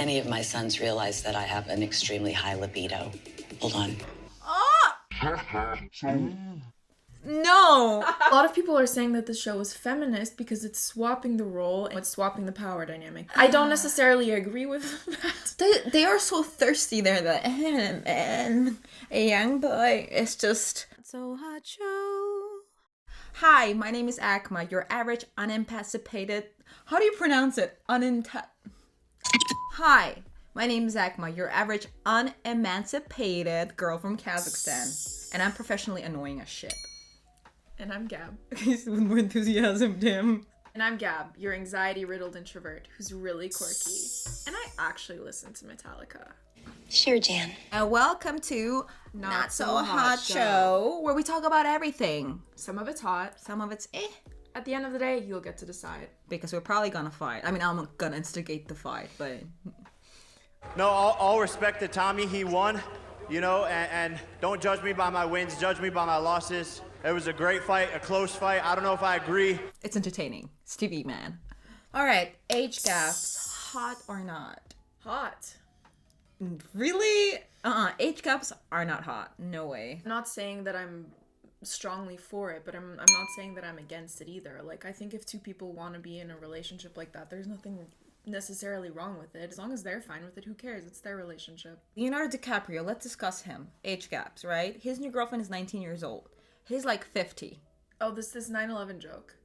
any of my sons realize that I have an extremely high libido. Hold on. No! A lot of people are saying that the show is feminist because it's swapping the role and it's swapping the power dynamic. I don't necessarily agree with that. They are so thirsty. They're like, man, a young boy. It's just so hot show. Hi, my name is Akma, your average unemancipated. How do you pronounce it? Hi, my name is Akma, your average unemancipated girl from Kazakhstan, and I'm professionally annoying as shit. And I'm Gab. With more enthusiasm, Tim. And I'm Gab, your anxiety-riddled introvert who's really quirky. And I actually listen to Metallica. Sure, Jan. And welcome to Not So Hot Show, where we talk about everything. Some of it's hot. Some of it's At the end of the day, you'll get to decide. Because we're probably gonna fight. I mean, I'm gonna instigate the fight, but... No, all respect to Tommy, he won, you know, and don't judge me by my wins, judge me by my losses. It was a great fight, a close fight. I don't know if I agree. It's entertaining. It's TV, man. All right, age gaps, hot or not? Hot. Really? Age gaps are not hot. No way. I'm not saying that I'm strongly for it, but I'm not saying that I'm against it either. Like, I think if two people want to be in a relationship like that, there's nothing necessarily wrong with it. As long as they're fine with it, who cares? It's their relationship. Leonardo DiCaprio, let's discuss him. Age gaps, right? His new girlfriend is 19 years old. He's like 50. Oh, this 9/11 joke.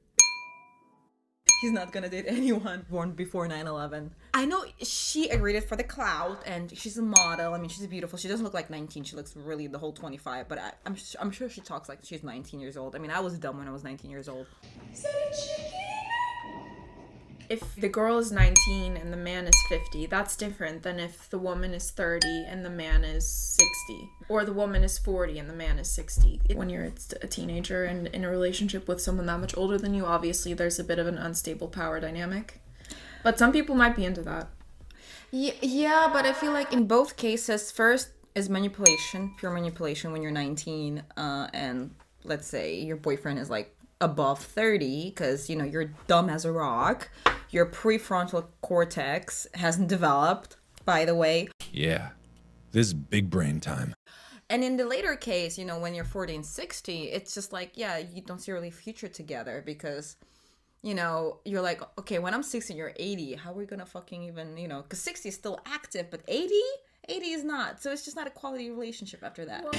He's not gonna date anyone born before 9/11. I know she agreed it for the clout, and she's a model. I mean, she's beautiful. She doesn't look like 19. She looks really the whole 25. But I'm sure she talks like she's 19 years old. I mean, I was dumb when I was 19 years old. Is that a chicken? If the girl is 19 and the man is 50, that's different than if the woman is 30 and the man is 60. Or the woman is 40 and the man is 60. When you're a teenager and in a relationship with someone that much older than you, obviously there's a bit of an unstable power dynamic. But some people might be into that. Yeah, but I feel like in both cases, first is manipulation, pure manipulation when you're 19, and let's say your boyfriend is like above 30, because, you know, you're dumb as a rock. Your prefrontal cortex hasn't developed, by the way. Yeah, this is big brain time. And in the later case, you know, when you're 40 and 60, it's just like, yeah, you don't see really future together because, you know, you're like, okay, when I'm 60 and you're 80, how are we gonna fucking even, you know, because 60 is still active, but 80 is not. So it's just not a quality relationship after that.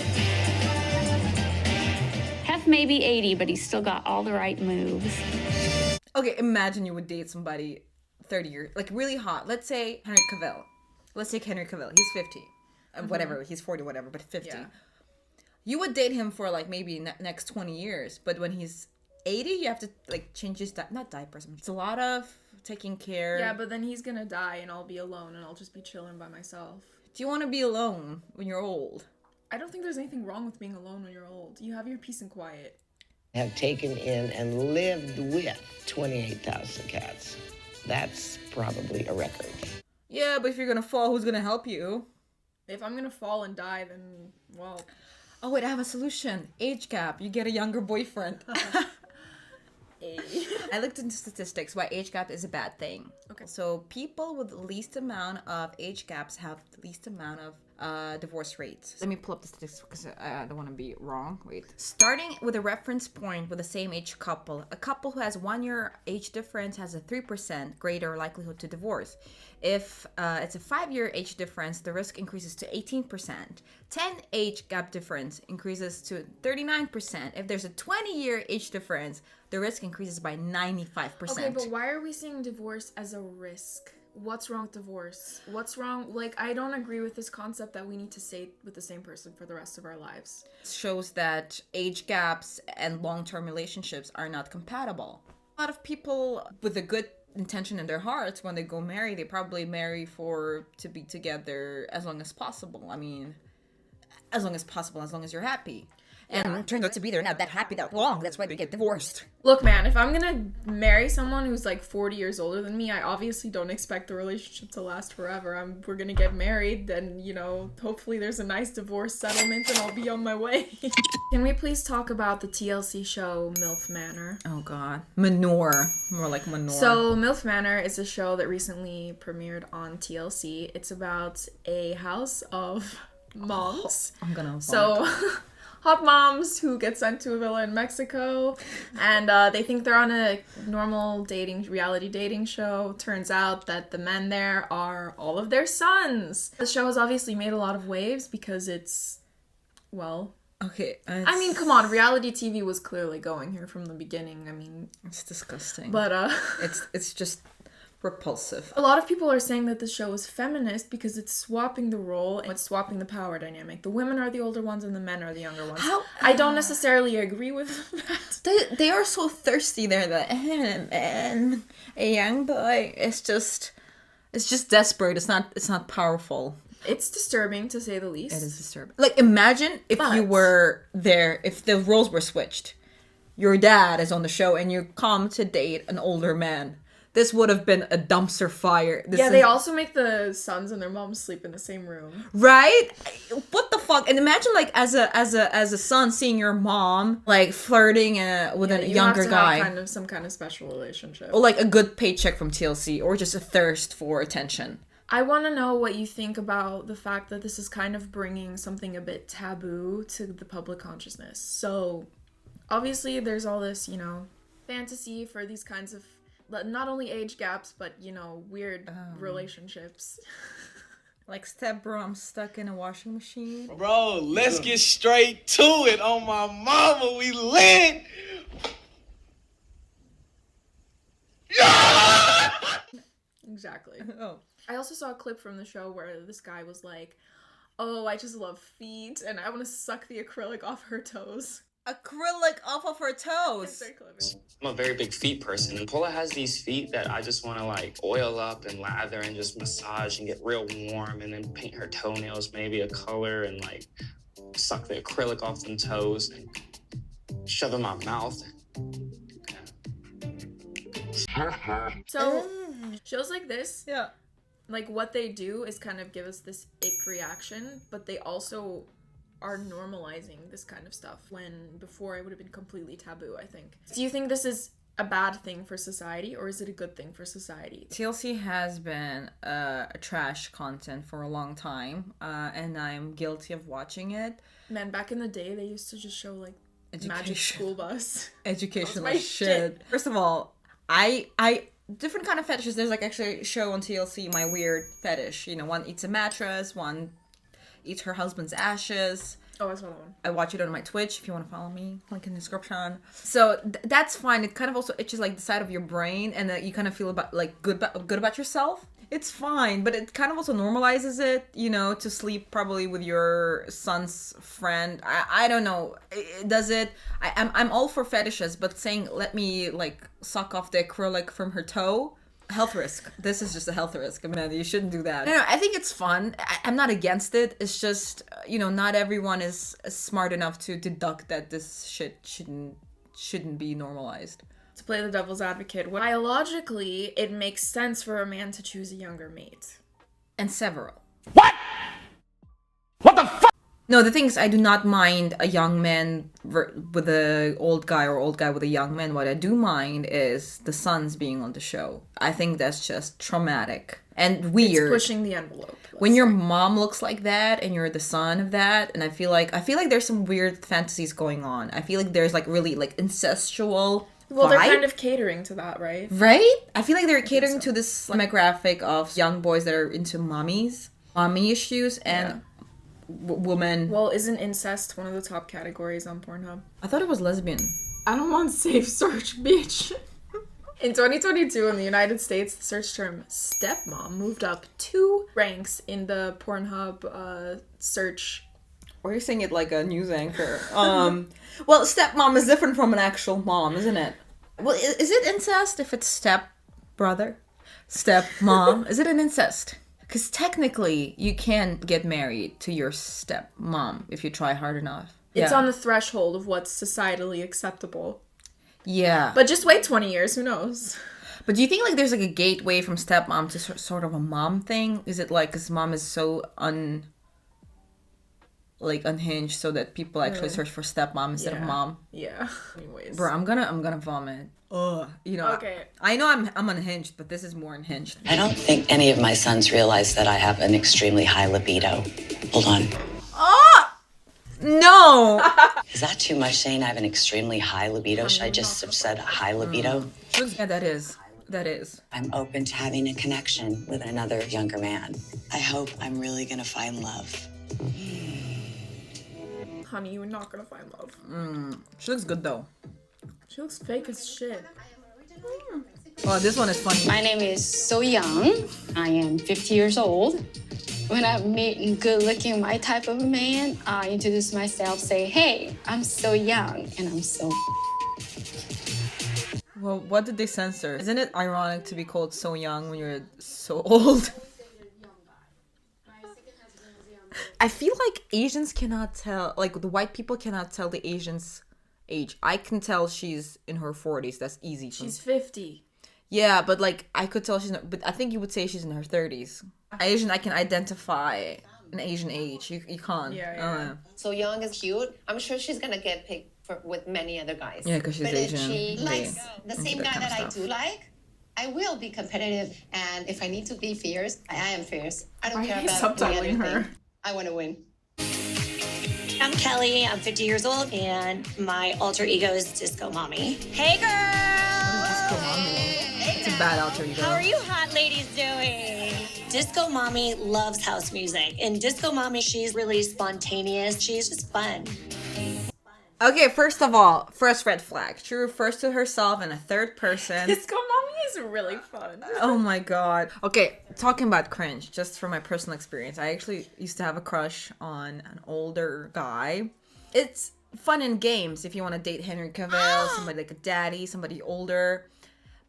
Hef may be 80, but he's still got all the right moves. Okay, imagine you would date somebody 30 years, like really hot. Let's say Henry Cavill. Let's take Henry Cavill. He's 50. Whatever, he's 40, whatever, but 50. Yeah. You would date him for like maybe next 20 years, but when he's 80, you have to like change his, not diapers. It's a lot of taking care. Yeah, but then he's gonna die and I'll be alone and I'll just be chilling by myself. Do you want to be alone when you're old? I don't think there's anything wrong with being alone when you're old. You have your peace and quiet. Have taken in and lived with 28,000 cats. That's probably a record. Yeah, but if you're gonna fall, who's gonna help you? If I'm gonna fall and die, then, well... Oh, wait, I have a solution. Age gap. You get a younger boyfriend. I looked into statistics why age gap is a bad thing. Okay. So people with the least amount of age gaps have the least amount of divorce rates. Let me pull up the statistics because I don't want to be wrong. Wait. Starting with a reference point with the same age couple, a couple who has 1 year age difference has a 3% greater likelihood to divorce. If it's a 5-year age difference, the risk increases to 18%. 10 age gap difference increases to 39%. If there's a 20-year age difference, the risk increases by 95%. Okay, but why are we seeing divorce as a risk? What's wrong with divorce? What's wrong? Like, I don't agree with this concept that we need to stay with the same person for the rest of our lives. It shows that age gaps and long-term relationships are not compatible. A lot of people with a good intention in their hearts, when they go marry, they probably marry to be together as long as possible. I mean, as long as possible, as long as you're happy. And it turns out to be they're not that happy that long. That's why they get divorced. Look, man, if I'm gonna marry someone who's like 40 years older than me, I obviously don't expect the relationship to last forever. We're gonna get married, then, you know, hopefully there's a nice divorce settlement and I'll be on my way. Can we please talk about the TLC show MILF Manor? Oh god. Manor. More like Manor. So, MILF Manor is a show that recently premiered on TLC. It's about a house of moms. I'm gonna So, hot moms who get sent to a villa in Mexico, and they think they're on a normal reality dating show. Turns out that the men there are all of their sons. The show has obviously made a lot of waves because it's, well... Okay. I mean, come on, reality TV was clearly going here from the beginning. I mean... It's disgusting. But, It's just repulsive. a lot of people are saying that the show is feminist because it's swapping the role and it's swapping the power dynamic. The women are the older ones and the men are the younger ones. I don't necessarily agree with that. They are so thirsty there that man, a young boy. It's just desperate. It's not powerful. It's disturbing, to say the least. It is disturbing. Like, imagine if you were there, if the roles were switched. Your dad is on the show and you come to date an older man. This would have been a dumpster fire. They also make the sons and their moms sleep in the same room. Right? What the fuck? And imagine, like, as a son seeing your mom, like, flirting with a younger guy. Have some kind of special relationship. Or, like, a good paycheck from TLC. Or just a thirst for attention. I want to know what you think about the fact that this is kind of bringing something a bit taboo to the public consciousness. So, obviously, there's all this, you know, fantasy for these kinds of, not only age gaps, but, you know, weird relationships. Like stepbro stuck in a washing machine. Bro, let's get straight to it. On my mama, we lit. Yeah! Exactly. Oh. I also saw a clip from the show where this guy was like, oh, I just love feet, and I want to suck the acrylic off her toes. Acrylic off of her It's toes. very clever. I'm a very big feet person, and Paula has these feet that I just want to like oil up and lather and just massage and get real warm, and then paint her toenails maybe a color and like suck the acrylic off them toes and shove in my mouth. So, shows like this, Yeah. like what they do is kind of give us this ick reaction, but they also are normalizing this kind of stuff when before it would have been completely taboo, I think. Do you think this is a bad thing for society or is it a good thing for society? TLC has been a trash content for a long time, and I'm guilty of watching it. Man, back in the day, they used to just show like Magic School Bus. Educational my shit. First of all, I different kind of fetishes. There's like actually a show on TLC, My Weird Fetish. You know, one eats a mattress, one eats her husband's ashes. Oh, I saw that one. I watch it on my Twitch if you want to follow me. Link in the description. So that's fine. It kind of also itches like the side of your brain, and that you kind of feel about like good about yourself. It's fine, but it kind of also normalizes it, you know, to sleep probably with your son's friend. I don't know. Does it? I'm all for fetishes, but saying let me like suck off the acrylic from her toe. Health risk. This is just a health risk. I mean, you shouldn't do that. No, I think it's fun. I'm not against it. It's just, you know, not everyone is smart enough to deduct that this shit shouldn't be normalized. To play the devil's advocate, biologically, it makes sense for a man to choose a younger mate. And several. What? What the fuck? No, the thing is, I do not mind a young man with a old guy or old guy with a young man. What I do mind is the sons being on the show. I think that's just traumatic and weird. It's pushing the envelope. When your mom looks like that and you're the son of that, and I feel like there's some weird fantasies going on. I feel like there's like really like incestual. Well, they're vibe. kind of catering to that, right? Right? I feel like they're catering to this demographic of young boys that are into mommy issues and woman. Well, isn't incest one of the top categories on Pornhub? I thought it was lesbian. I don't want safe search, bitch. In 2022, in the United States, the search term stepmom moved up 2 ranks in the Pornhub search. Or you're saying it like a news anchor. Well, stepmom is different from an actual mom, isn't it? Well, is it incest if it's step brother? Stepmom? Is it an incest? Because technically, you can get married to your stepmom if you try hard enough. It's Yeah. on the threshold of what's societally acceptable. Yeah. But just wait 20 years, who knows? But do you think like there's like a gateway from stepmom to sort of a mom thing? Is it like because mom is so unhinged, so that people actually search for stepmom instead of mom? Yeah. Anyways. Bro, I'm gonna vomit. Ugh. You know. Okay. I know I'm unhinged, but this is more unhinged. I don't think any of my sons realize that I have an extremely high libido. Hold on. No. Is that too much saying I have an extremely high libido? Should I just have said high libido? Yeah, that is. I'm open to having a connection with another younger man. I hope I'm really gonna find love. Honey, you're not gonna find love. She looks good though. She looks fake as shit. Oh, this one is funny. My name is So Young. I am 50 years old. When I meet a good-looking, my type of man, I introduce myself, say, hey, I'm so young, and I'm so... Well, what did they censor? Isn't it ironic to be called so young when you're so old? I feel like Asians cannot tell, like the white people cannot tell the Asians' age. I can tell she's in her 40s. That's easy. She's 50. Yeah, but like I could tell she's not, but I think you would say she's in her 30s. Asian, I can identify an Asian age. You can't. Yeah. So Young is cute. I'm sure she's gonna get picked with many other guys. Yeah, because she's but Asian. if she likes the into same that guy kind of that I stuff. do like, I will be competitive. And if I need to be fierce, I am fierce. I don't Why care are you about any other subtitling her? thing. I want to win. I'm Kelly. I'm 50 years old, and my alter ego is Disco Mommy. Hey, girl! It's a bad alter ego. How are you hot ladies doing? Disco Mommy loves house music, and Disco Mommy, she's really spontaneous. She's just fun. Okay, first of all, first red flag. She refers to herself in a third person. Disco Mommy is really fun. Oh my god. Okay, talking about cringe, just from my personal experience. I actually used to have a crush on an older guy. It's fun in games if you want to date Henry Cavill, somebody like a daddy, somebody older.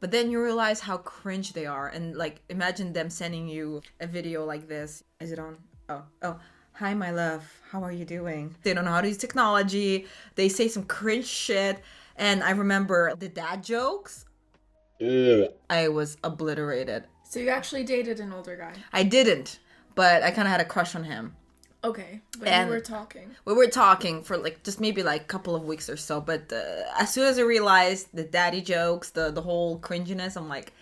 But then you realize how cringe they are. And like, imagine them sending you a video like this. Is it on? Oh. Hi, my love. How are you doing? They don't know how to use technology. They say some cringe shit. And I remember the dad jokes. I was obliterated. So you actually dated an older guy? I didn't, but I kind of had a crush on him. Okay, but And you were talking. We were talking for like just maybe like a couple of weeks or so. But as soon as I realized the daddy jokes, the whole cringiness, I'm like,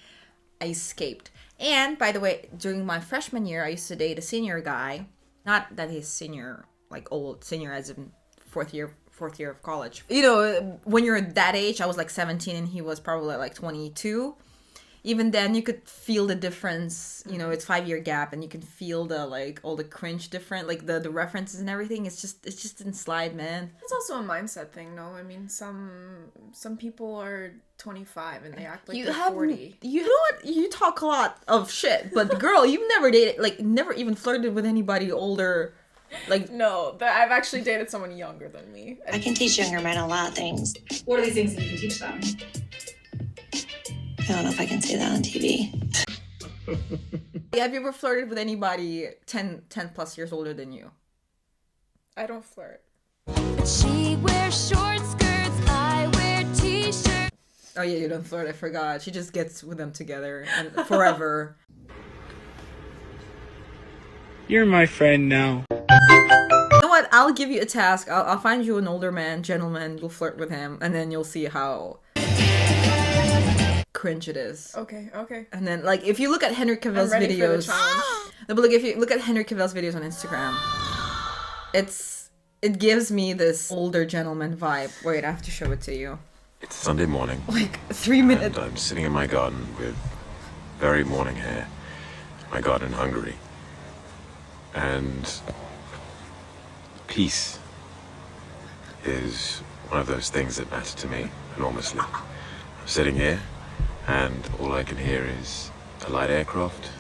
I escaped. And by the way, during my freshman year, I used to date a senior guy. Not that he's senior, like old, senior as in fourth year of college. You know, when you're that age, I was like 17 and he was probably like 22. Even then, you could feel the difference. You know, it's 5-year gap, and you can feel the like all the cringe different, like the references and everything. It's just in slide, man. It's also a mindset thing, no? I mean, some people are 25 and they act like they're 40. You know what? You talk a lot of shit, but girl, you've never dated, like, never even flirted with anybody older. Like, No, I've actually dated someone younger than me. I can teach younger men a lot of things. What are these things that you can teach them? I don't know if I can say that on TV. have you ever flirted with anybody 10 plus years older than you? I don't flirt. She wears short skirts, I wear t-shirts. Oh yeah, you don't flirt, I forgot. She just gets with them together and forever. You're my friend now. You know what? I'll give you a task. I'll find you an older man, gentleman, you'll flirt with him, and then you'll see how cringe it is. Okay. And then, like, if you look at Henry Cavill's I'm ready for the videos, challenge. no, but like, if you look at Henry Cavill's videos on Instagram, it gives me this older gentleman vibe. Wait, I have to show it to you. It's Sunday morning. Like 3 minutes. And I'm sitting in my garden with very morning hair. My garden in Hungary. And peace is one of those things that matter to me enormously. I'm sitting here, and all I can hear is a light aircraft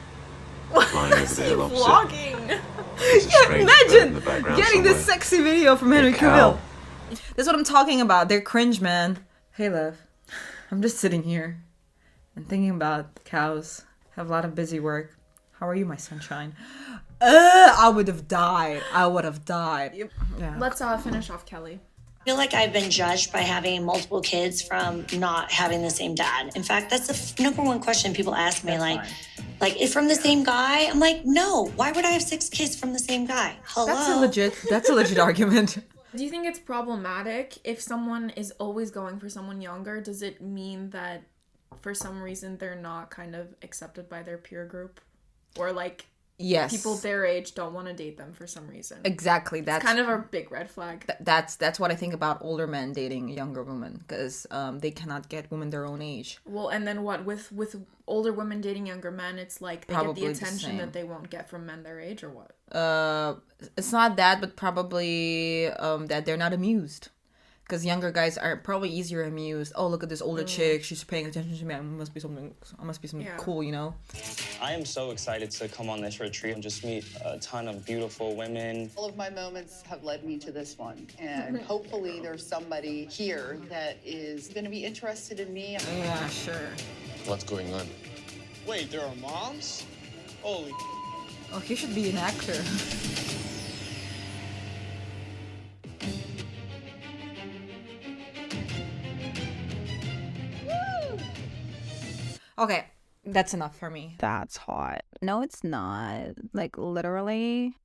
flying over the hill opposite. Vlogging. There's a strange bird in the Imagine background getting this somewhere. sexy video from Henry A cow. Cavill. That's what I'm talking about. They're cringe, man. Hey, love. I'm just sitting here and thinking about cows. Have a lot of busy work. How are you, my sunshine? I would have died. Yeah. Let's finish off Kelly. I feel like I've been judged by having multiple kids from not having the same dad. In fact, that's the number one question people ask me. Like, if from the same guy? I'm like, no. Why would I have 6 kids from the same guy? Hello. That's a legit argument. Do you think it's problematic if someone is always going for someone younger? Does it mean that for some reason they're not kind of accepted by their peer group? Or like, yes, people their age don't want to date them for some reason? Exactly. That's kind of a big red flag. That's what I think about older men dating younger women, because they cannot get women their own age. Well, and then what with older women dating younger men? It's like they Probably get the the attention same. that they won't get from men their age, or what? It's not that, but probably that they're not amused. Because younger guys are probably easier amused. Oh, look at this older chick. She's paying attention to me. I must be something cool, you know? I am so excited to come on this retreat and just meet a ton of beautiful women. All of my moments have led me to this one. And hopefully there's somebody here that is going to be interested in me. Yeah, sure. What's going on? Wait, there are moms? Holy. Oh, he should be an actor. Okay, that's enough for me. That's hot. No, it's not. Like, literally,